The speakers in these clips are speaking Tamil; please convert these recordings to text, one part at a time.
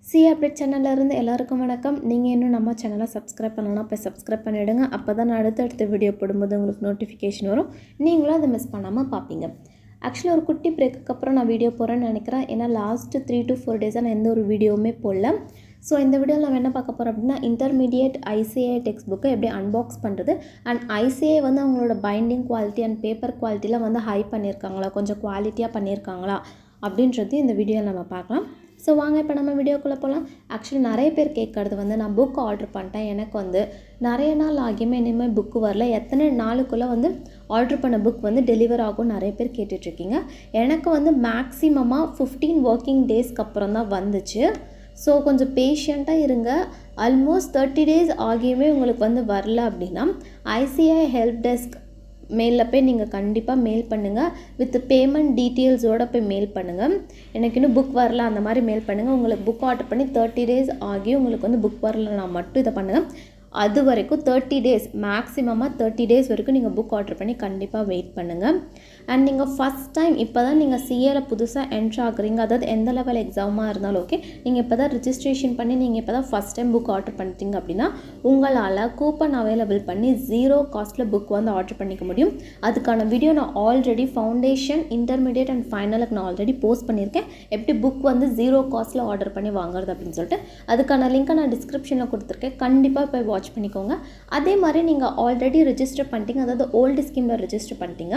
சி அப்டேட் சேனல்ல இருந்து எல்லாருக்கும் வணக்கம். நீங்கள் இன்னும் நம்ம சேனலை சப்ஸ்கிரைப் பண்ணலாம், போய் சப்ஸ்கிரைப் பண்ணிவிடுங்க. அப்போ தான் நான் அடுத்தடுத்த வீடியோ போடும்போது உங்களுக்கு நோட்டிஃபிகேஷன் வரும், நீங்களும் அதை மிஸ் பண்ணாமல் பார்ப்பீங்க. ஆக்சுவலாக ஒரு குட்டி பிரேக்குக்கு அப்புறம் நான் வீடியோ போகிறேன்னு நினைக்கிறேன். ஏன்னா லாஸ்ட்டு 3 to 4 டேஸாக நான் எந்த ஒரு வீடியோவுமே போடல. ஸோ இந்த வீடியோவில் நம்ம என்ன பார்க்க போகிறோம் அப்படின்னா, இன்டர்மீடியேட் ஐசிஏ டெக்ஸ்ட் புக்கை எப்படி அன்பாக்ஸ் பண்ணுறது, அண்ட் ஐசிஏ வந்து அவங்களோட பைண்டிங் குவாலிட்டி அண்ட் பேப்பர் குவாலிட்டியில் வந்து ஹை பண்ணியிருக்காங்களா, கொஞ்சம் குவாலிட்டியாக பண்ணியிருக்காங்களா அப்படின்றது இந்த வீடியோவில் நம்ம பார்க்கலாம். ஸோ வாங்க இப்போ நம்ம வீடியோக்குள்ளே போகலாம். ஆக்சுவலி நிறைய பேர் கேட்குறது வந்து, நான் புக் ஆர்டர் பண்ணிட்டேன், எனக்கு வந்து நிறைய நாள் ஆகியுமே இனிமேல் புக்கு வரல, எத்தனை நாளுக்குள்ளே வந்து ஆர்டர் பண்ண புக் வந்து டெலிவர் ஆகும் நிறைய பேர் கேட்டுட்ருக்கீங்க. எனக்கு வந்து மேக்ஸிமமாக 15 ஒர்க்கிங் டேஸ்க்கு அப்புறம் தான் வந்துச்சு. ஸோ கொஞ்சம் பேஷண்ட்டாக இருங்க. ஆல்மோஸ்ட் 30 டேஸ் ஆகியுமே உங்களுக்கு வந்து வரல அப்படின்னா ஐசிஐ ஹெல்ப் டெஸ்க் மெயிலில் போய் நீங்கள் கண்டிப்பாக மெயில் பண்ணுங்கள். வித் பேமெண்ட் டீட்டெயில்ஸோடு போய் மெயில் பண்ணுங்கள். எனக்கு இன்னும் புக் வரல அந்த மாதிரி மெயில் பண்ணுங்கள். உங்களுக்கு புக் ஆர்டர் பண்ணி 30 டேஸ் ஆகி உங்களுக்கு வந்து புக் வரலன்னா மட்டும் இதை பண்ணுங்கள். அது வரைக்கும் 30 டேஸ், மேக்ஸிமமாக 30 டேஸ் வரைக்கும் நீங்கள் புக் ஆர்டர் பண்ணி கண்டிப்பாக வெயிட் பண்ணுங்கள். அண்ட் நீங்கள் ஃபஸ்ட் டைம் இப்போ தான் நீங்கள் சிஏல புதுசாக என்ட்ரு ஆகுறீங்க, அதாவது எந்த லெவல் எக்ஸாமாக இருந்தாலும் ஓகே, நீங்கள் இப்போ தான் ரிஜிஸ்ட்ரேஷன் பண்ணி நீங்கள் இப்போ தான் ஃபஸ்ட் டைம் புக் ஆர்டர் பண்ணிட்டீங்க அப்படின்னா உங்களால் கூப்பன் அவைலபிள் பண்ணி 0 காஸ்ட்டில் புக் வந்து ஆர்டர் பண்ணிக்க முடியும். அதுக்கான வீடியோ நான் ஆல்ரெடி ஃபவுண்டேஷன், இன்டர்மீடியேட் அண்ட் ஃபைனலுக்கு நான் ஆல்ரெடி போஸ்ட் பண்ணியிருக்கேன், எப்படி புக் வந்து 0 காஸ்ட்டில் ஆர்டர் பண்ணி வாங்குறது அப்படின்னு சொல்லிட்டு. அதுக்கான லிங்க்கை நான் டிஸ்கிரிப்ஷனில் கொடுத்துருக்கேன், கண்டிப்பாக போய் வாட்ச் பண்ணிக்கோங்க. அதே மாதிரி நீங்கள் ஆல்ரெடி ரிஜிஸ்டர் பண்ணிட்டீங்க, அதாவது ஓல்டு ஸ்கீமில் ரிஜிஸ்டர் பண்ணிட்டீங்க,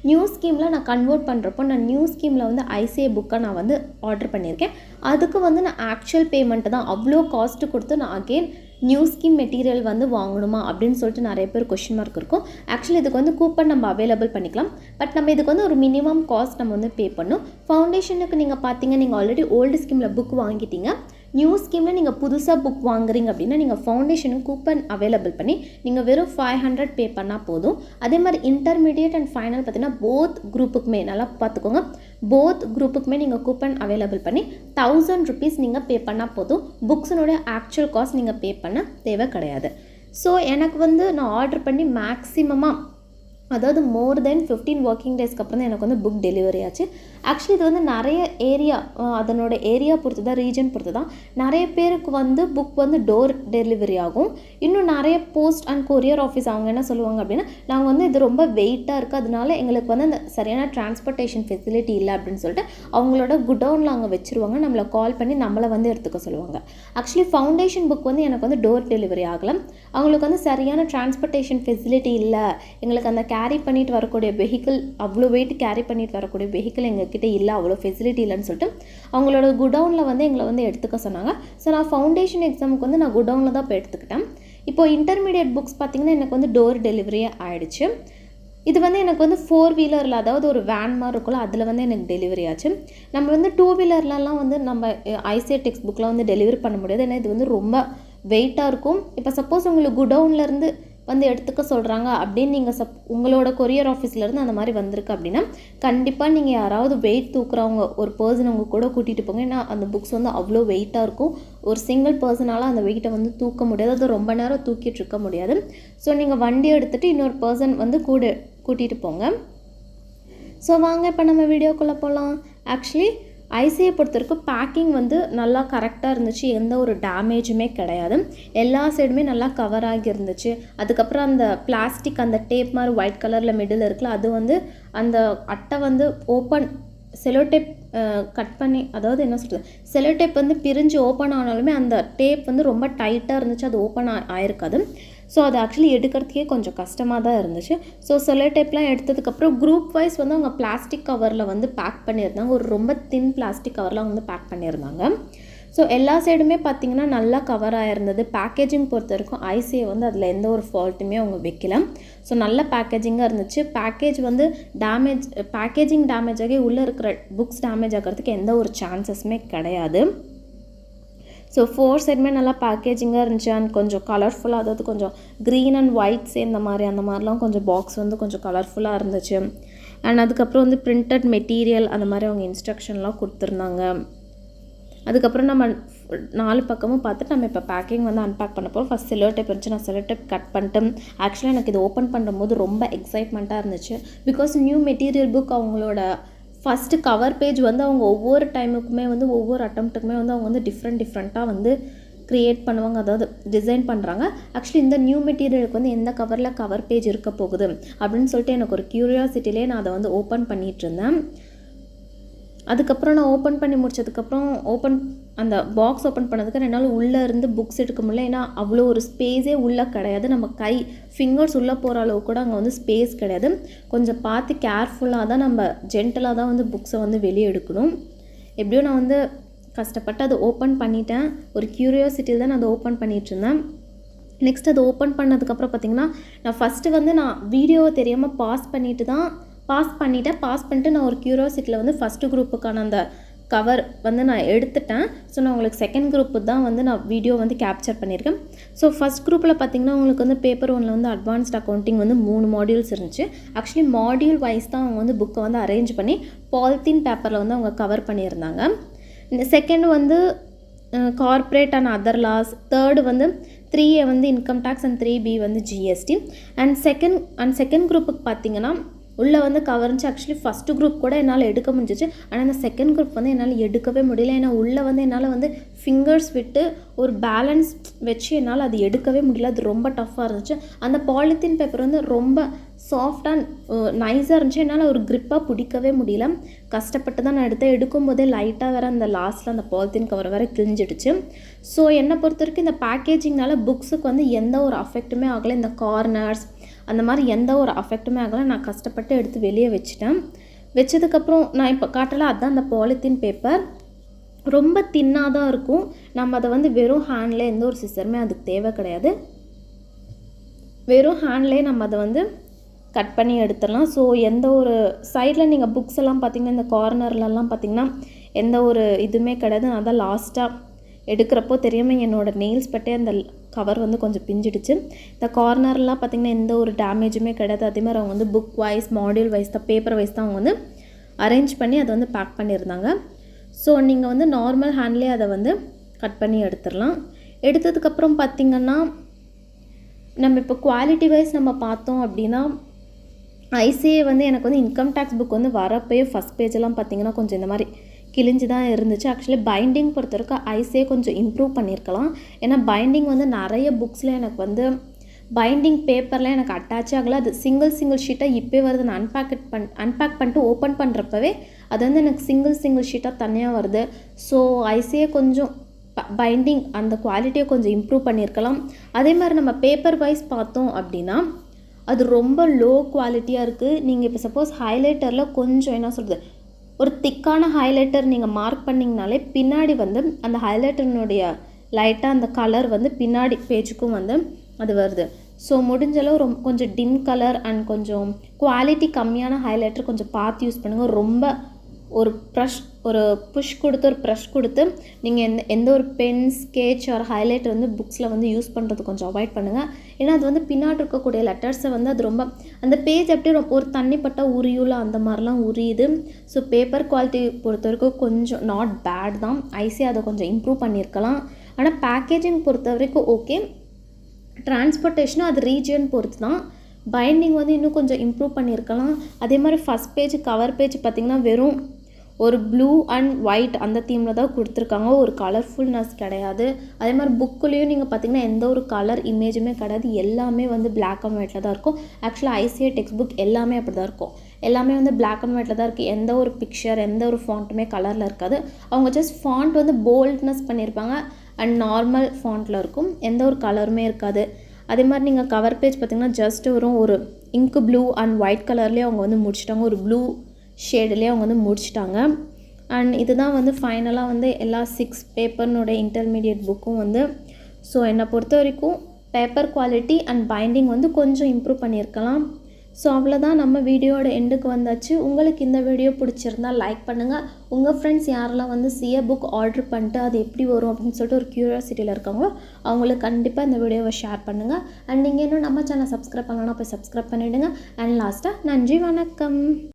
நியூ ஸ்கீமில் நான் கன்வெர்ட் பண்ணுறப்போ நான் நியூ ஸ்கீமில் வந்து ஐசிஐ புக்கை நான் வந்து ஆர்டர் பண்ணியிருக்கேன். அதுக்கு வந்து நான் ஆக்சுவல் பேமெண்ட்டு தான் அவ்வளோ காஸ்ட்டு கொடுத்து நான் அகெயின் நியூ ஸ்கீம் மெட்டீரியல் வந்து வாங்கணுமா அப்படின்னு சொல்லிட்டு நிறைய பேர் கொஷின் மார்க் இருக்கும். ஆக்சுவலி இதுக்கு வந்து கூப்பன் நம்ம அவைலபிள் பண்ணிக்கலாம், பட் நம்ம இதுக்கு வந்து ஒரு மினிமம் காஸ்ட் நம்ம வந்து பே பண்ணணும். ஃபவுண்டேஷனுக்கு நீங்கள் பார்த்தீங்க, நீங்கள் ஆல்ரெடி ஓல்டு ஸ்கீமில் புக் வாங்கிட்டீங்க, நியூ ஸ்கீமில் நீங்கள் புதுசாக புக் வாங்குறீங்க அப்படின்னா நீங்கள் ஃபவுண்டேஷனுக்கு கூப்பன் அவைலபிள் பண்ணி நீங்கள் வெறும் 500 பே பண்ணால் போதும். அதே மாதிரி இன்டர்மீடியேட் அண்ட் ஃபைனல் பார்த்தீங்கன்னா போத் குரூப்புக்குமே நல்லா பார்த்துக்கோங்க, போத் குரூப்புக்குமே நீங்கள் கூப்பன் அவைலபிள் பண்ணி 1000 ருபீஸ் நீங்கள் பே பண்ணால் போதும். புக்ஸினுடைய ஆக்சுவல் காஸ்ட் நீங்கள் பே பண்ண தேவை கிடையாது. ஸோ எனக்கு வந்து நான் ஆர்டர் பண்ணி மேக்ஸிமமாக, அதாவது மோர் தென் 15 ஒர்க்கிங் டேஸ்க்கு அப்புறம் தான் எனக்கு வந்து புக் டெலிவரி ஆச்சு. ஆக்சுவலி இது வந்து நிறைய ஏரியா, அதனோட ஏரியா பொறுத்து தான், ரீஜன் பொறுத்து தான் நிறைய பேருக்கு வந்து புக் வந்து டோர் டெலிவரி ஆகும். இன்னும் நிறைய போஸ்ட் அண்ட் கொரியர் ஆஃபீஸ் அவங்க என்ன சொல்லுவாங்க அப்படின்னா, நாங்கள் வந்து இது ரொம்ப வெயிட்டாக இருக்குது, அதனால எங்களுக்கு வந்து அந்த சரியான டிரான்ஸ்போர்ட்டேஷன் ஃபெசிலிட்டி இல்லை அப்படின்னு சொல்லிட்டு அவங்களோட குடவுனில் அங்கே வச்சுருவாங்க, நம்மளை கால் பண்ணி நம்மளை வந்து எடுத்துக்க சொல்லுவாங்க. ஆக்சுவலி ஃபவுண்டேஷன் புக் வந்து எனக்கு வந்து டோர் டெலிவரி ஆகலை, அவங்களுக்கு வந்து சரியான டிரான்ஸ்போர்ட்டேஷன் ஃபெசிலிட்டி இல்லை, எங்களுக்கு அந்த கேரி பண்ணிட்டு வரக்கூடிய வெஹிக்கிள், அவ்வளோ வெயிட் கேரி பண்ணிட்டு வரக்கூடிய வெஹிக்கிள் எங்ககிட்ட இல்லை, அவ்வளோ ஃபெசிலிட்டி இல்லைன்னு சொல்லிட்டு அவங்களோட குடவுனில் வந்து எங்களை வந்து எடுத்துக்க சொன்னாங்க. ஸோ நான் ஃபவுண்டேஷன் எக்ஸாமுக்கு வந்து நான் குடவுனில் தான் போய் எடுத்துக்கிட்டேன். இப்போ இன்டர்மீடியட் புக்ஸ் பார்த்திங்கன்னா எனக்கு வந்து டோர் டெலிவரியே ஆகிடுச்சு. இது வந்து எனக்கு வந்து 4 வீலரில், அதாவது ஒரு வேன் மாதிரி இருக்கும்ல, அதில் வந்து எனக்கு டெலிவரி ஆச்சு. நம்ம வந்து 2 வீலர்லலாம் வந்து நம்ம ஐசிஐ டெக்ஸ்ட் புக்கெலாம் வந்து டெலிவரி பண்ண முடியாது, ஏன்னா இது வந்து ரொம்ப வெயிட்டாக இருக்கும். இப்போ சப்போஸ் உங்களுக்கு குடவுன்லேருந்து வந்து எடுத்துக்க சொல்கிறாங்க அப்படின்னு நீங்கள் உங்களோட கொரியர் ஆஃபீஸ்லேருந்து அந்த மாதிரி வந்திருக்கு அப்படின்னா கண்டிப்பாக நீங்கள் யாராவது வெயிட் தூக்குறவங்க ஒரு பர்சன் உங்கள் கூட கூட்டிகிட்டு போங்க. ஏன்னா அந்த புக்ஸ் வந்து அவ்வளோ வெயிட்டாக இருக்கும், ஒரு சிங்கிள் பர்சனால் அந்த வெயிட்டை வந்து தூக்க முடியாது, அது ரொம்ப நேரம் தூக்கிட்டு இருக்க முடியாது. ஸோ நீங்கள் வண்டி எடுத்துகிட்டு இன்னொரு பர்சன் வந்து கூட கூட்டிகிட்டு போங்க. ஸோ வாங்க இப்போ நம்ம வீடியோக்குள்ளே போகலாம். ஆக்சுவலி ஐசிஐ பொறுத்த வரைக்கும் பேக்கிங் வந்து நல்லா கரெக்டாக இருந்துச்சு, எந்த ஒரு டேமேஜுமே கிடையாது, எல்லா சைடுமே நல்லா கவர் ஆகி இருந்துச்சு. அதுக்கப்புறம் அந்த பிளாஸ்டிக் அந்த டேப் மாதிரி ஒயிட் கலரில் மிடில் இருக்குல்ல, அது வந்து அந்த அட்டை வந்து ஓப்பன் செலோ டேப் கட் பண்ணி, அதாவது என்ன சொல்கிறது, செலோ டேப் வந்து பிரிஞ்சு ஓப்பன் ஆனாலுமே அந்த டேப் வந்து ரொம்ப டைட்டாக இருந்துச்சு, அது ஓப்பன் ஆயிருக்காது. ஸோ அது ஆக்சுவலி எடுக்கிறதுக்கே கொஞ்சம் கஷ்டமாக தான் இருந்துச்சு. ஸோ செலோ டேப்லாம் எடுத்ததுக்கப்புறம் குரூப் வைஸ் வந்து அவங்க பிளாஸ்டிக் கவரில் வந்து பேக் பண்ணியிருந்தாங்க, ஒரு ரொம்ப தின் பிளாஸ்டிக் கவரில் வந்து பேக் பண்ணியிருந்தாங்க. ஸோ எல்லா சைடுமே பார்த்திங்கன்னா நல்லா கவர் ஆகிருந்தது. பேக்கேஜிங் பொறுத்த வரைக்கும் ஐசிஐ வந்து அதில் எந்த ஒரு ஃபால்ட்டுமே அவங்க வைக்கல. ஸோ நல்ல பேக்கேஜிங்காக இருந்துச்சு. பேக்கேஜ் வந்து பேக்கேஜிங் டேமேஜ் ஆகி உள்ளே இருக்கிற புக்ஸ் டேமேஜ் ஆகிறதுக்கு எந்த ஒரு சான்சஸுமே கிடையாது. ஸோ 4 சைடுமே நல்லா பேக்கேஜிங்காக இருந்துச்சு அண்ட் கொஞ்சம் கலர்ஃபுல்லாக, அதாவது கொஞ்சம் க்ரீன் அண்ட் ஒயிட் சேர்ந்த மாதிரி அந்த மாதிரிலாம் கொஞ்சம் பாக்ஸ் வந்து கொஞ்சம் கலர்ஃபுல்லாக இருந்துச்சு. அண்ட் அதுக்கப்புறம் வந்து பிரிண்டட் மெட்டீரியல் அந்த மாதிரி அவங்க இன்ஸ்ட்ரக்ஷன்லாம் கொடுத்துருந்தாங்க. அதுக்கப்புறம் நம்ம 4 பக்கமும் பார்த்துட்டு நம்ம இப்போ பேக்கிங் வந்து அன்பேக் பண்ண போகிறோம். ஃபஸ்ட் செலோ டேப் இருந்துச்சு, நான் செலோ டேப் கட் பண்ணிட்டேன். ஆக்சுவலாக எனக்கு இது ஓப்பன் பண்ணும்போது ரொம்ப எக்ஸைட்மெண்ட்டாக இருந்துச்சு, பிகாஸ் நியூ மெட்டீரியல் புக் அவங்களோட ஃபஸ்ட்டு கவர் பேஜ் வந்து அவங்க ஒவ்வொரு டைமுக்குமே வந்து ஒவ்வொரு அட்டம்ப்ட்டுக்குமே வந்து அவங்க வந்து டிஃப்ரெண்ட்டாக வந்து க்ரியேட் பண்ணுவாங்க, அதாவது டிசைன் பண்ணுறாங்க. ஆக்சுவலி இந்த நியூ மெட்டீரியலுக்கு வந்து எந்த கவரில் கவர் பேஜ் இருக்க போகுது அப்படின்னு சொல்லிட்டு எனக்கு ஒரு க்யூரியாசிட்டிலே நான் அதை வந்து ஓப்பன் பண்ணிகிட்டு இருந்தேன். அதுக்கப்புறம் நான் ஓப்பன் பண்ணி முடிச்சதுக்கப்புறம் அந்த பாக்ஸ் ஓப்பன் பண்ணதுக்கு என்னால் உள்ளே இருந்து புக்ஸ் எடுக்க முடியல. ஏன்னா அவ்வளோ ஒரு ஸ்பேஸே உள்ளே கிடையாது. நம்ம ஃபிங்கர்ஸ் உள்ளே போகிற அளவு கூட அங்கே வந்து ஸ்பேஸ் கிடையாது. கொஞ்சம் பார்த்து கேர்ஃபுல்லாக தான் நம்ம ஜென்டலாக தான் வந்து புக்ஸை வந்து வெளியே எடுக்கணும். எப்படியோ நான் வந்து கஷ்டப்பட்டு அதை ஓப்பன் பண்ணிட்டேன். ஒரு க்யூரியாசிட்டியில் தான் நான் அதை ஓப்பன் பண்ணிகிட்ருந்தேன். நெக்ஸ்ட் அது ஓப்பன் பண்ணதுக்கப்புறம் பார்த்திங்கன்னா நான் ஃபஸ்ட்டு வந்து நான் வீடியோவை தெரியாமல் பாஸ் பண்ணிவிட்டு நான் ஒரு க்யூரியாசிட்டியில் வந்து ஃபஸ்ட்டு குரூப்புக்கான அந்த கவர் வந்து நான் எடுத்துட்டேன். ஸோ நான் உங்களுக்கு செகண்ட் குரூப்பு தான் வந்து நான் வீடியோ வந்து கேப்சர் பண்ணியிருக்கேன். ஸோ ஃபஸ்ட் குரூப்பில் பார்த்திங்கன்னா உங்களுக்கு வந்து பேப்பர் 1ல் வந்து அட்வான்ஸ்ட் அக்கௌண்டிங் வந்து 3 மாடியூல்ஸ் இருந்துச்சு. ஆக்சுவலி மாடியூல் வைஸ் தான் அவங்க வந்து புக்கை வந்து அரேஞ்ச் பண்ணி பாலித்தீன் பேப்பரில் வந்து அவங்க கவர் பண்ணியிருந்தாங்க. செகண்ட் வந்து corporate and other laws, third வந்து 3A வந்து இன்கம் டேக்ஸ் அண்ட் 3B வந்து ஜிஎஸ்டி. அண்ட் செகண்ட் குரூப்புக்கு பார்த்திங்கன்னா உள்ளே வந்து கவர்ந்துச்சு. ஆக்சுவலி ஃபஸ்ட்டு குரூப் கூட என்னால் எடுக்க முடிஞ்சிச்சு. ஆனால் அந்த செகண்ட் குரூப் வந்து என்னால் எடுக்கவே முடியல. ஏன்னா உள்ளே வந்து என்னால் வந்து ஃபிங்கர்ஸ் விட்டு ஒரு பேலன்ஸ் வச்சு என்னால் அது எடுக்கவே முடியல. அது ரொம்ப டஃப்பாக இருந்துச்சு. அந்த பாலித்தீன் பேப்பர் வந்து ரொம்ப சாஃப்டாக நைஸாக இருந்துச்சு. என்னால் ஒரு க்ரிப்பாக பிடிக்கவே முடியல. கஷ்டப்பட்டு தான் நான் எடுக்கும்போதே லைட்டாக வேறு அந்த லாஸ்ட்டில் அந்த பாலித்தீன் கவர் வேறு கிழிஞ்சிடுச்சு. ஸோ என்னை பொறுத்த வரைக்கும் இந்த பேக்கேஜிங்னால புக்ஸுக்கு வந்து எந்த ஒரு அஃபெக்ட்டுமே ஆகலை. இந்த கார்னர்ஸ் அந்த மாதிரி எந்த ஒரு அஃபெக்ட்டுமே ஆகலை. நான் கஷ்டப்பட்டு எடுத்து வெளியே வச்சதுக்கப்புறம் நான் இப்போ காட்டல, அதுதான் அந்த பாலித்தீன் பேப்பர். ரொம்ப தின்னாக தான் இருக்கும். நம்ம அதை வந்து வெறும் ஹேண்டில், எந்த ஒரு சிசருமே அதுக்கு தேவை கிடையாது. வெறும் ஹேண்ட்லேயே நம்ம அதை வந்து கட் பண்ணி எடுத்துடலாம். ஸோ எந்த ஒரு சைடில் நீங்கள் புக்ஸ் எல்லாம் பார்த்திங்கன்னா இந்த கார்னர்லலாம் பார்த்திங்கன்னா எந்த ஒரு இதுவுமே கிடையாது. நான் தான் லாஸ்ட்டாக எடுக்கிறப்போ தெரியாமல் என்னோடய நெயில்ஸ் பட்டே அந்த கவர் வந்து கொஞ்சம் பிஞ்சிடுச்சு. இந்த கார்னர்லாம் பார்த்திங்கன்னா எந்த ஒரு டேமேஜுமே கிடையாது. அதேமாதிரி அவங்க வந்து புக் வைஸ், மாடியூல் வைஸ் தான், பேப்பர் வைஸ் தான் அவங்க வந்து அரேஞ்ச் பண்ணி அதை வந்து பேக் பண்ணியிருந்தாங்க. ஸோ நீங்கள் வந்து நார்மல் ஹேண்ட்லேயே அதை வந்து கட் பண்ணி எடுத்துடலாம். எடுத்ததுக்கப்புறம் பார்த்திங்கன்னா நம்ம இப்போ குவாலிட்டி வைஸ் நம்ம பார்த்தோம் அப்படின்னா ஐசிஏ வந்து எனக்கு வந்து இன்கம் டேக்ஸ் புக் வந்து வரப்போயே ஃபஸ்ட் பேஜெல்லாம் பார்த்திங்கன்னா கொஞ்சம் இந்த மாதிரி கிழிஞ்சு தான் இருந்துச்சு. ஆக்சுவலி பைண்டிங் பொறுத்த வரைக்கும் ஐசிஏ கொஞ்சம் இம்ப்ரூவ் பண்ணியிருக்கலாம். ஏன்னா பைண்டிங் வந்து நிறைய புக்ஸில் எனக்கு வந்து பைண்டிங் பேப்பரில் எனக்கு அட்டாச் ஆகலை. அது சிங்கிள் ஷீட்டாக இப்போ வருது. நான் அன்பேக் பண்ணிட்டு ஓப்பன் பண்ணுறப்பவே அது வந்து எனக்கு சிங்கிள் ஷீட்டாக தனியாக வருது. ஸோ ஐசிஏ கொஞ்சம் பைண்டிங் அந்த குவாலிட்டியை கொஞ்சம் இம்ப்ரூவ் பண்ணியிருக்கலாம். அதே மாதிரி நம்ம பேப்பர் வைஸ் பார்த்தோம் அப்படின்னா அது ரொம்ப லோ குவாலிட்டியாக இருக்குது. நீங்கள் இப்போ சப்போஸ் ஹைலைட்டரில் கொஞ்சம் என்ன சொல்கிறது, ஒரு திக்கான ஹைலைட்டர் நீங்கள் மார்க் பண்ணிங்கனாலே பின்னாடி வந்து அந்த ஹைலைட்டர்னுடைய லைட்டாக அந்த கலர் வந்து பின்னாடி பேஜுக்கும் வந்து அது வருது. ஸோ முடிஞ்சளவு கொஞ்சம் டிம் கலர் அண்ட் கொஞ்சம் குவாலிட்டி கம்மியான ஹைலைட்டர் கொஞ்சம் பார்த்து யூஸ் பண்ணுங்கள். ரொம்ப ஒரு புஷ் கொடுத்து நீங்கள் எந்த ஒரு பென், ஸ்கெட்ச் ஆர் ஹைலைட்டர் வந்து புக்ஸில் வந்து யூஸ் பண்ணுறது கொஞ்சம் அவாய்ட் பண்ணுங்கள். ஏன்னா அது வந்து பின்னாடி இருக்கக்கூடிய லெட்டர்ஸை வந்து அது ரொம்ப அந்த பேஜ் அப்படியே ஒரு தண்ணிப்பட்ட உரியுல அந்த மாதிரிலாம் உரியுது. ஸோ பேப்பர் குவாலிட்டி பொறுத்த வரைக்கும் கொஞ்சம் நாட் பேட் தான். ஐசி அதை கொஞ்சம் இம்ப்ரூவ் பண்ணியிருக்கலாம். ஆனால் பேக்கேஜிங் பொறுத்த வரைக்கும் ஓகே. டிரான்ஸ்போர்ட்டேஷனும் அது ரீஜியன் பொறுத்து தான். பைண்டிங் வந்து இன்னும் கொஞ்சம் இம்ப்ரூவ் பண்ணியிருக்கலாம். அதே மாதிரி ஃபஸ்ட் பேஜ் கவர் பேஜ் பார்த்திங்கன்னா வெறும் ஒரு ப்ளூ அண்ட் ஒயிட் அந்த தீமில் தான் கொடுத்துருக்காங்க. ஒரு கலர்ஃபுல்னஸ் கிடையாது. அதே மாதிரி புக்குலேயும் நீங்கள் பார்த்திங்கன்னா எந்த ஒரு கலர் இமேஜுமே கிடையாது. எல்லாமே வந்து பிளாக் அண்ட் ஒயிட்டில் தான் இருக்கும். ஆக்சுவலாக ஐசிஏ டெக்ஸ்ட் புக் எல்லாமே அப்படி தான் இருக்கும். எல்லாமே வந்து பிளாக் அண்ட் ஒயிட்டில் தான் இருக்குது. எந்த ஒரு பிக்சர், எந்த ஒரு ஃபாண்ட்டுமே கலரில் இருக்காது. அவங்க ஜஸ்ட் ஃபாண்ட் வந்து போல்ட்னஸ் பண்ணியிருப்பாங்க அண்ட் நார்மல் ஃபாண்ட்டில் இருக்கும். எந்த ஒரு கலருமே இருக்காது. அதே மாதிரி நீங்கள் கவர் பேஜ் பார்த்திங்கன்னா ஜஸ்ட் ஒரு இங்கு ப்ளூ அண்ட் ஒயிட் கலர்லேயே அவங்க வந்து முடிச்சிட்டாங்க. ஒரு ப்ளூ ஷேட்லேயே அவங்க வந்து முடிச்சிட்டாங்க. அண்ட் இதுதான் வந்து ஃபைனலாக வந்து எல்லா 6 பேப்பர்னுடைய இன்டர்மீடியட் புக்கும் வந்து. ஸோ என்னை பொறுத்த வரைக்கும் பேப்பர் குவாலிட்டி அண்ட் பைண்டிங் வந்து கொஞ்சம் இம்ப்ரூவ் பண்ணியிருக்கலாம். ஸோ அவ்வளோதான், நம்ம வீடியோட எண்டுக்கு வந்தாச்சு. உங்களுக்கு இந்த வீடியோ பிடிச்சிருந்தால் லைக் பண்ணுங்கள். உங்கள் ஃப்ரெண்ட்ஸ் யாரெல்லாம் வந்து சிஏ புக் ஆர்டர் பண்ணிட்டு அது எப்படி வரும் அப்படின்னு சொல்லிட்டு ஒரு க்யூரியாசிட்டியில் இருக்காங்களோ அவங்களுக்கு கண்டிப்பாக இந்த வீடியோவை ஷேர் பண்ணுங்கள். அண்ட் நீங்கள் இன்னும் நம்ம சேனல் சப்ஸ்கிரைப் பண்ணலன்னா போய் சப்ஸ்கிரைப் பண்ணிவிடுங்க. அண்ட் லாஸ்ட்டாக நன்றி, வணக்கம்.